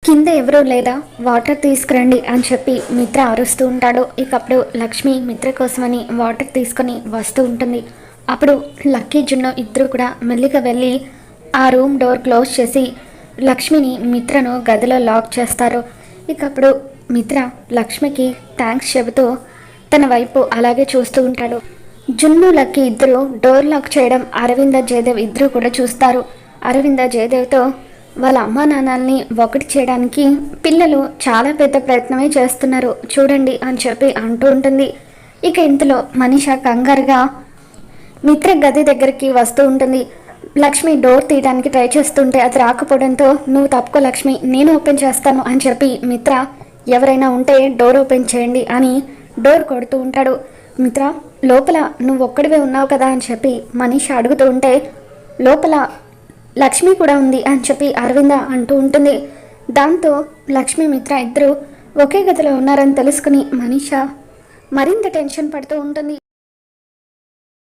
కింద ఎవరూ లేదా వాటర్ తీసుకురండి అని చెప్పి మిత్ర అరుస్తూ ఉంటాడు. ఇకప్పుడు లక్ష్మి మిత్ర కోసమని వాటర్ తీసుకొని వస్తూ ఉంటుంది. అప్పుడు లక్కీ జున్ను ఇద్దరు కూడా మెల్లిగా వెళ్ళి ఆ రూమ్ డోర్ క్లోజ్ చేసి లక్ష్మిని మిత్రను గదిలో లాక్ చేస్తారు. ఇకప్పుడు మిత్ర లక్ష్మికి థ్యాంక్స్ చెబుతూ తన వైపు అలాగే చూస్తూ ఉంటాడు. జున్ను లక్కీ ఇద్దరు డోర్ లాక్ చేయడం అరవింద జయదేవ్ ఇద్దరు కూడా చూస్తారు. అరవింద జయదేవ్తో వాళ్ళ అమ్మా నాన్నల్ని ఒకటి చేయడానికి పిల్లలు చాలా పెద్ద ప్రయత్నమే చేస్తున్నారు చూడండి అని చెప్పి అంటూ ఉంటుంది. ఇక ఇంతలో మనీష కంగారుగా మిత్ర గది దగ్గరికి వస్తూ ఉంటుంది. లక్ష్మి డోర్ తీయడానికి ట్రై చేస్తుంటే అది రాకపోవడంతో నువ్వు తప్పుకో లక్ష్మి, నేను ఓపెన్ చేస్తాను అని చెప్పి మిత్ర ఎవరైనా ఉంటే డోర్ ఓపెన్ చేయండి అని డోర్ కొడుతూ ఉంటాడు. మిత్ర లోపల నువ్వు ఒక్కడివే ఉన్నావు కదా అని చెప్పి మనీష అడుగుతూ ఉంటే లోపల లక్ష్మి కూడా ఉంది అని చెప్పి అరవింద అంటూ ఉంటుంది. దాంతో లక్ష్మి మిత్ర ఇద్దరు ఒకే గదిలో ఉన్నారని తెలుసుకుని మనీష మరింత టెన్షన్ పడుతూ ఉంటుంది.